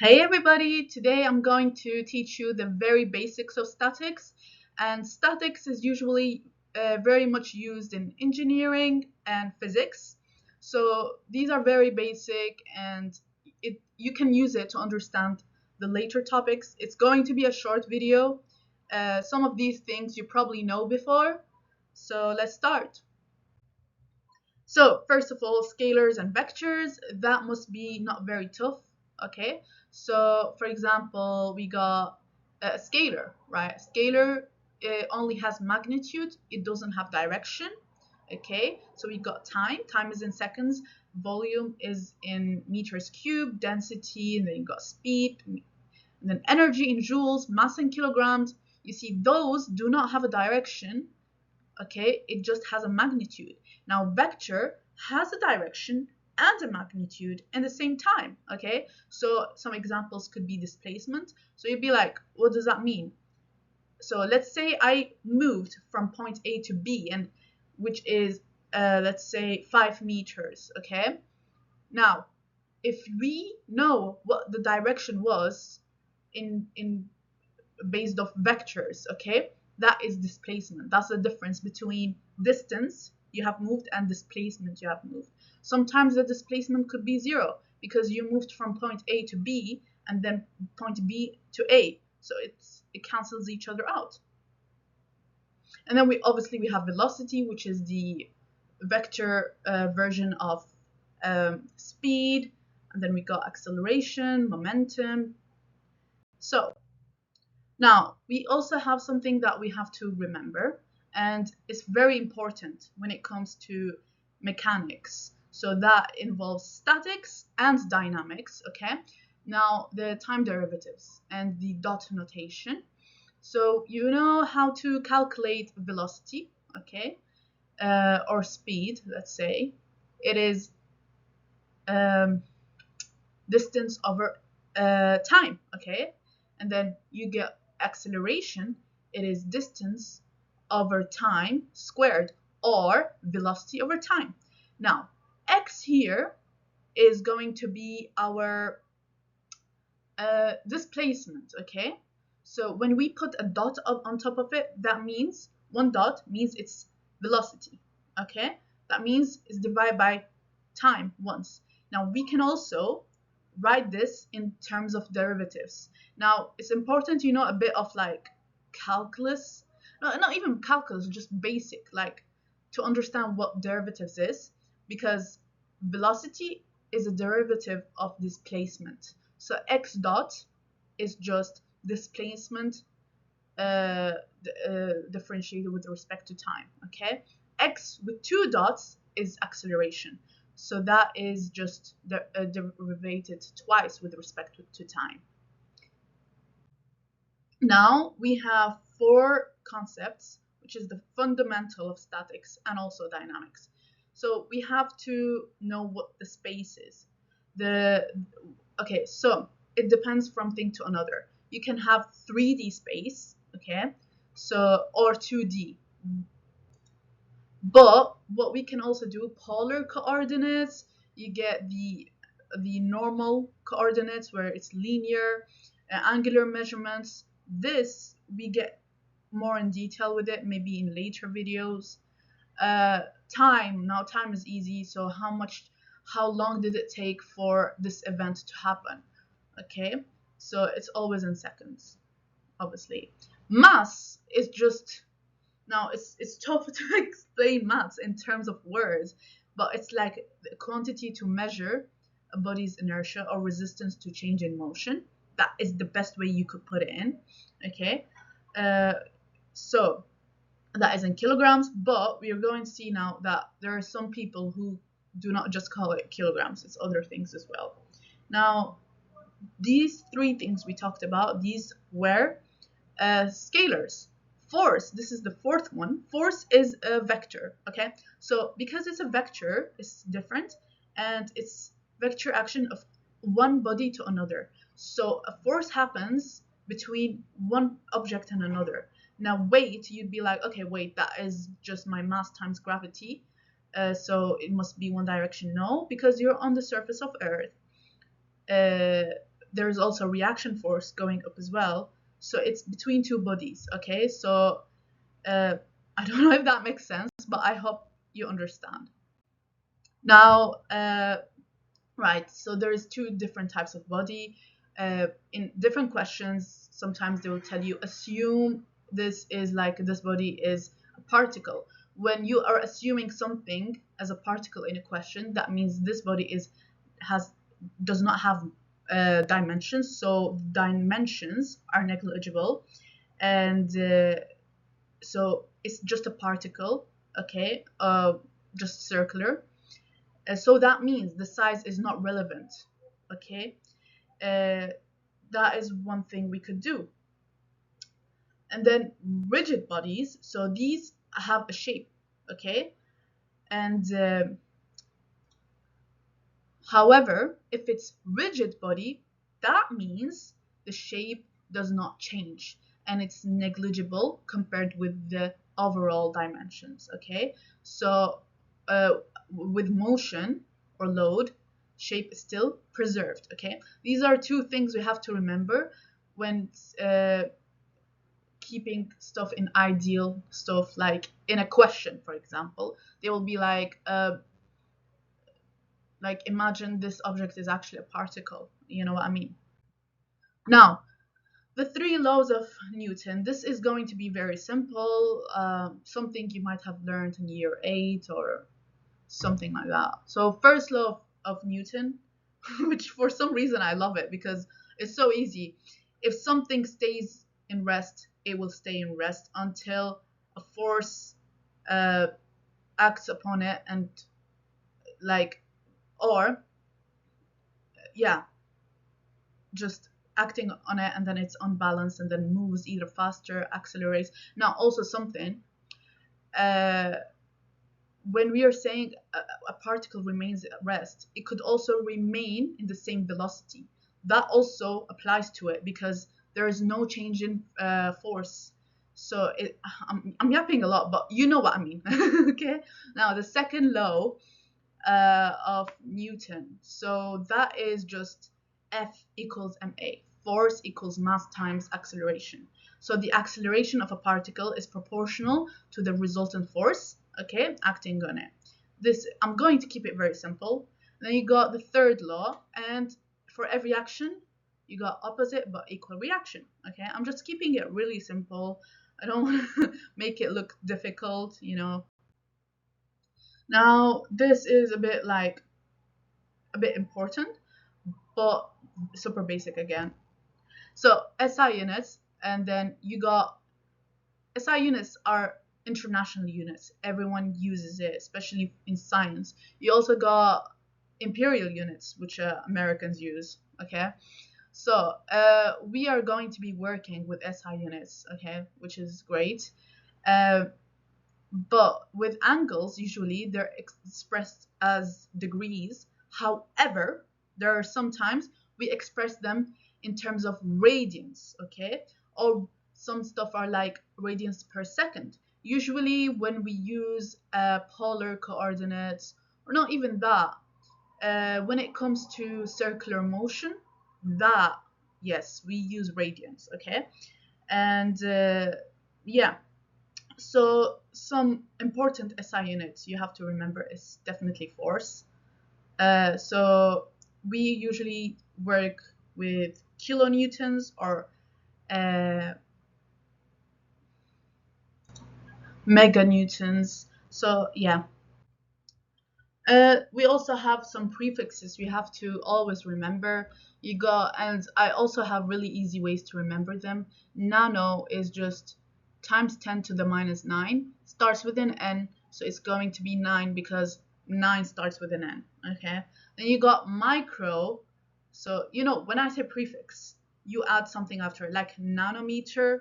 Hey everybody, today I'm going to teach you the very basics of statics, and statics is usually very much used in engineering and physics. So these are very basic, and you can use it to understand the later topics. It's going to be a short video. Some of these things you probably know before, so let's start. So first of all, scalars and vectors, that must be not very tough, okay? So for example, we got a scalar, right? Scalar only has magnitude, it doesn't have direction, okay? So we got time is in seconds, volume is in meters cubed, density, and then you got speed, and then energy in joules, mass in kilograms. You see, those do not have a direction, okay? It just has a magnitude. Now vector has a direction and a magnitude in the same time, okay? So some examples could be displacement. So you'd be like, what does that mean? So let's say I moved from point A to B, and which is let's say 5 meters, okay? Now if we know what the direction was in based off vectors, okay? That is displacement. That's the difference between distance you have moved and displacement you have moved. Sometimes the displacement could be zero because you moved from point A to B and then point B to A. So it cancels each other out. And then we have velocity, which is the vector version of speed. And then we got acceleration, momentum. So now, we also have something that we have to remember, and it's very important when it comes to mechanics. So that involves statics and dynamics, okay? Now, the time derivatives and the dot notation. So you know how to calculate velocity, okay? Or speed, let's say. It is um, distance over time, okay? And then you get acceleration, it is distance over time squared, or velocity over time. Now, x here is going to be our displacement, okay? So when we put a dot on top of it, that means one dot means it's velocity, okay? That means it's divided by time once. Now we can also write this in terms of derivatives. Now it's important you know a bit of like calculus, no, not even calculus, just basic, like to understand what derivatives is, because velocity is a derivative of displacement. So x dot is just displacement differentiated with respect to time, okay? X with two dots is acceleration. So that is just derivated twice with respect to time. Now we have four concepts, which is the fundamental of statics and also dynamics. So we have to know what the space is. Okay, so it depends from thing to another. You can have 3D space, okay, so or 2D. But what we can also do, polar coordinates, you get the normal coordinates where it's linear, angular measurements. This we get more in detail with it, maybe in later videos. Time, now time is easy, so how long did it take for this event to happen? Okay, so it's always in seconds, obviously. Mass is just, now it's tough to explain mass in terms of words, but it's like the quantity to measure a body's inertia or resistance to change in motion. That is the best way you could put it in, okay? So that is in kilograms, but we are going to see now that there are some people who do not just call it kilograms, it's other things as well. Now, these three things we talked about, these were scalars. Force, this is the fourth one. Force is a vector, okay? So because it's a vector, it's different, and it's vector action of one body to another. So a force happens between one object and another. Now weight, you'd be like, okay, wait, that is just my mass times gravity. So it must be one direction. No, because you're on the surface of Earth. there is also reaction force going up as well. So it's between two bodies, okay? So uh, I don't know if that makes sense, but I hope you understand. Now, right, so there's two different types of body. In different questions, sometimes they will tell you, assume this is like this body is a particle. When you are assuming something as a particle in a question, that means this body has does not have dimensions, so dimensions are negligible, and so it's just a particle, okay, just circular. So that means the size is not relevant, okay? Uh, that is one thing we could do. And then rigid bodies, so these have a shape, okay? And however, if it's rigid body, that means the shape does not change and it's negligible compared with the overall dimensions, okay? So with motion or load, shape is still preserved, okay? These are two things we have to remember when keeping stuff in ideal stuff, like in a question, for example. They will be like imagine this object is actually a particle, you know what I mean? Now, the three laws of Newton, this is going to be very simple, something you might have learned in year 8 or something like that. So first law of Newton, which for some reason I love it because it's so easy. If something stays in rest, it will stay in rest until a force uh, acts upon it, and like, or yeah, just acting on it, and then it's unbalanced and then moves either faster, accelerates. Now also something, uh, when we are saying a particle remains at rest, it could also remain in the same velocity. That also applies to it because there is no change in force. So I'm yapping a lot, but you know what I mean. Okay. Now the second law of Newton. So that is just F equals ma. Force equals mass times acceleration. So the acceleration of a particle is proportional to the resultant force, okay, acting on it. This, I'm going to keep it very simple. Then you got the third law, and for every action, you got opposite but equal reaction, okay? I'm just keeping it really simple. I don't want to make it look difficult, you know. Now, this is a bit important, but super basic again. So SI units, and then you got SI units are international units. Everyone uses it, especially in science. You also got imperial units, which Americans use. Okay, so we are going to be working with SI units. Okay, which is great. Uh, but with angles, usually they're expressed as degrees. However, there are sometimes we express them in terms of radians, okay? Or some stuff are like radians per second. Usually when we use polar coordinates, or not even that, when it comes to circular motion, that, yes, we use radians, okay? And yeah, so some important SI units you have to remember is definitely force. So we usually work with kilonewtons or uh, meganewtons. So yeah. We also have some prefixes we have to always remember. You got, and I also have really easy ways to remember them. Nano is just times 10 to the minus 9, starts with an n, so it's going to be 9 because 9 starts with an n, okay? Then you got micro, so you know, when I say prefix, you add something after, like nanometer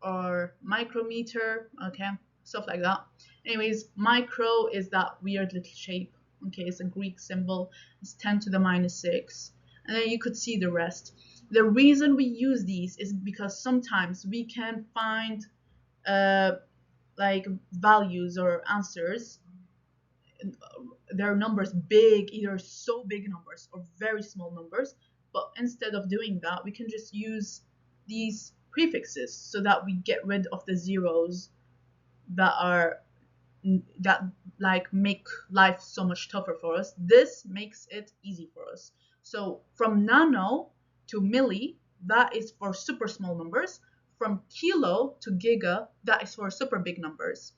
or micrometer, okay? Stuff like that. Anyways, micro is that weird little shape. Okay, it's a Greek symbol. It's 10 to the minus 6. And then you could see the rest. The reason we use these is because sometimes we can find uh, like values or answers. There are numbers big, either so big numbers or very small numbers, but instead of doing that, we can just use these prefixes so that we get rid of the zeros that are that like make life so much tougher for us. This makes it easy for us. So from nano to milli, that is for super small numbers. From kilo to giga, that is for super big numbers.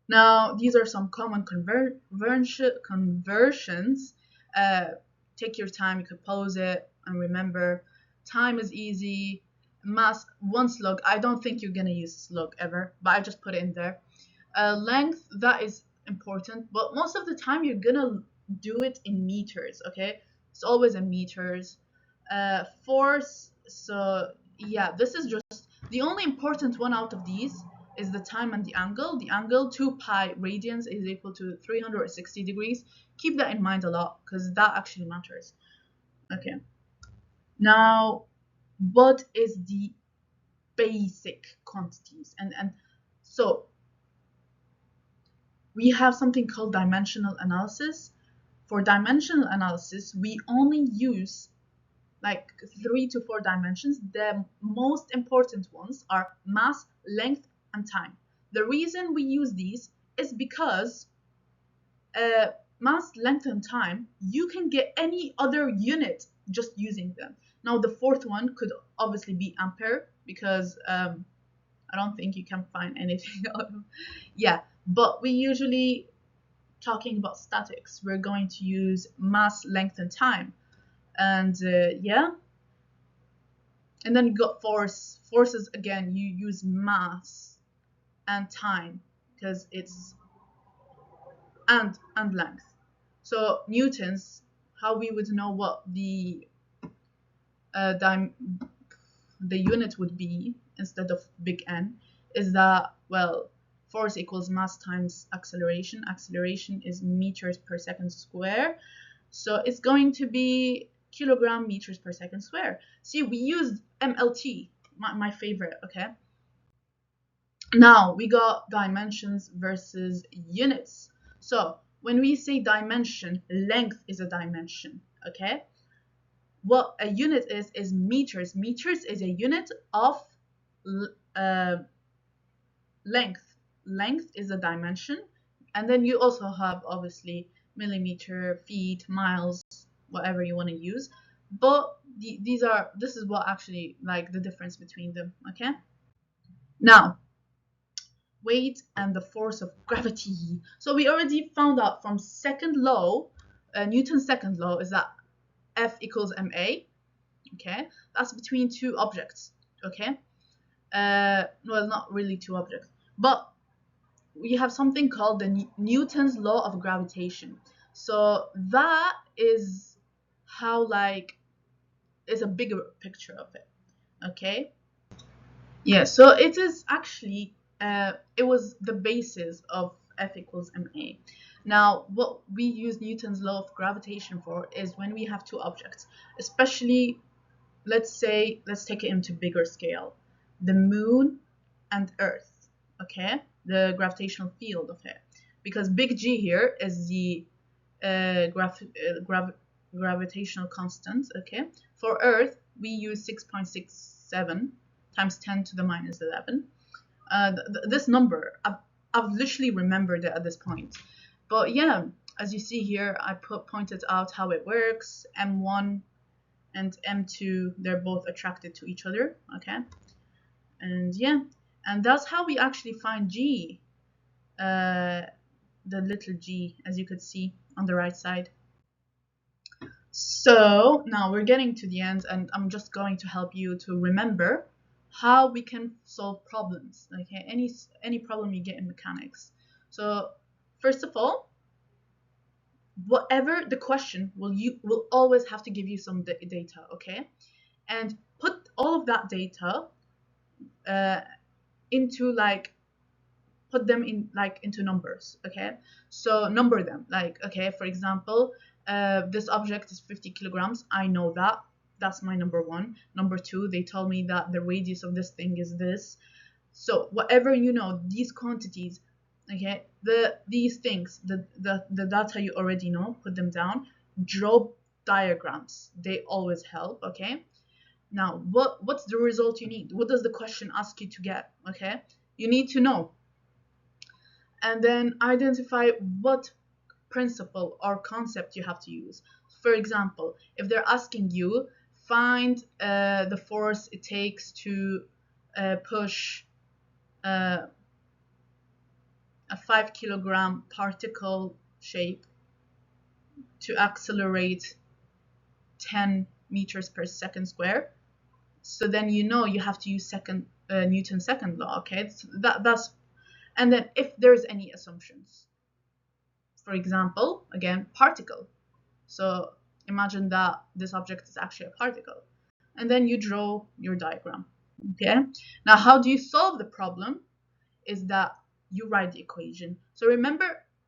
Now, these are some common conversions. Take your time, you could pause it, and remember, time is easy. Mass, one slug, I don't think you're gonna use slug ever, but I just put it in there. Length, that is important, but most of the time you're gonna do it in meters, okay? It's always in meters. Force, so yeah, this is just the only important one out of these is the time and the angle. The angle, 2 pi radians is equal to 360 degrees. Keep that in mind a lot because that actually matters. Okay. Now, what is the basic quantities? And so we have something called dimensional analysis. For dimensional analysis, we only use like 3 to 4 dimensions. The most important ones are mass, length, and time. The reason we use these is because mass, length, and time, you can get any other unit just using them. Now the fourth one could obviously be ampere because I don't think you can find anything out of, yeah, but we usually talking about statics, we're going to use mass, length, and time. And yeah, and then you got force. Forces, again, you use mass and time because it's and length. So newtons, how we would know what the unit would be instead of big N is that, well, force equals mass times acceleration. Acceleration is meters per second square, so it's going to be kilogram meters per second square. See, we used MLT, my favorite. Okay, now we got dimensions versus units. So when we say dimension, length is a dimension. Okay, what a unit is meters. Meters is a unit of length. Length is a dimension, and then you also have obviously millimeter, feet, miles, whatever you want to use. But this is what actually like the difference between them. Okay, now weight and the force of gravity. So we already found out from second law, Newton's second law is that F equals ma. Okay, that's between two objects. Okay, well, not really two objects, but we have something called the Newton's law of gravitation. So that is how like is a bigger picture of it. Okay, yeah, so it is actually it was the basis of F equals ma. Now, what we use Newton's law of gravitation for is when we have two objects, especially, let's take it into bigger scale, the moon and Earth, okay, the gravitational field of it, because big G here is the gravitational constant. Okay, for Earth we use 6.67 times 10 to the minus 11. This number I've literally remembered it at this point, but yeah, as you see here, I pointed out how it works. M1 and M2, they're both attracted to each other. Okay, and yeah, and that's how we actually find G, the little g, as you could see on the right side. So now we're getting to the end, and I'm just going to help you to remember how we can solve problems. Okay, any problem you get in mechanics. So first of all, whatever the question will always have to give you some data. Okay, and put all of that data into like put them in like into numbers. Okay, so number them, like, okay, for example, this object is 50 kilograms. I know that. That's my number one. Number two, they told me that the radius of this thing is this. So whatever you know, these quantities, okay, these things, the data you already know, put them down. Draw diagrams, they always help, okay? Now, what's the result you need? What does the question ask you to get, okay? You need to know. And then identify what principle or concept you have to use. For example, if they're asking you, find the force it takes to push a 5 kilogram particle shape to accelerate 10 meters per second square. So then you know you have to use Newton's second law, okay? So that's, and then if there's any assumptions, for example, again, particle. So imagine that this object is actually a particle. And then you draw your diagram, okay? Now, how do you solve the problem? Is that you write the equation. So remember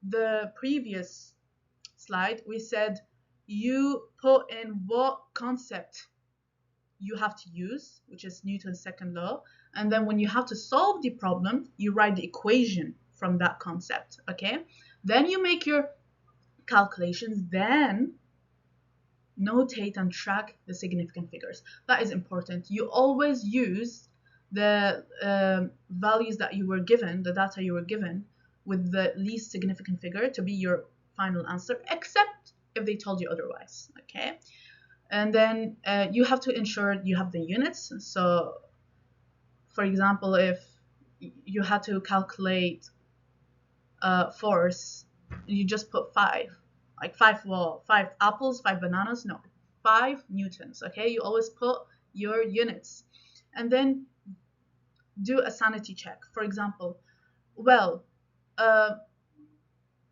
the previous slide, we said you put in what concept you have to use, which is Newton's second law. And then when you have to solve the problem, you write the equation from that concept, okay? Then you make your calculations, then notate and track the significant figures. That is important. You always use the values that you were given, the data you were given, with the least significant figure to be your final answer, except if they told you otherwise, okay? And then you have to ensure you have the units. So, for example, if you had to calculate force, you just put 5, like 5, well, 5 apples, 5 bananas, no, 5 newtons, okay? You always put your units. And then do a sanity check. For example, well,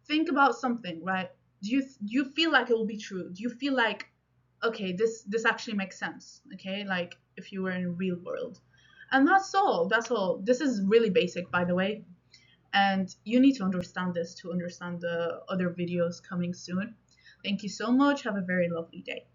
think about something, right? Do you feel like it will be true? Do you feel like, okay, this actually makes sense, okay? Like if you were in real world. And that's all. That's all. This is really basic, by the way. And you need to understand this to understand the other videos coming soon. Thank you so much. Have a very lovely day.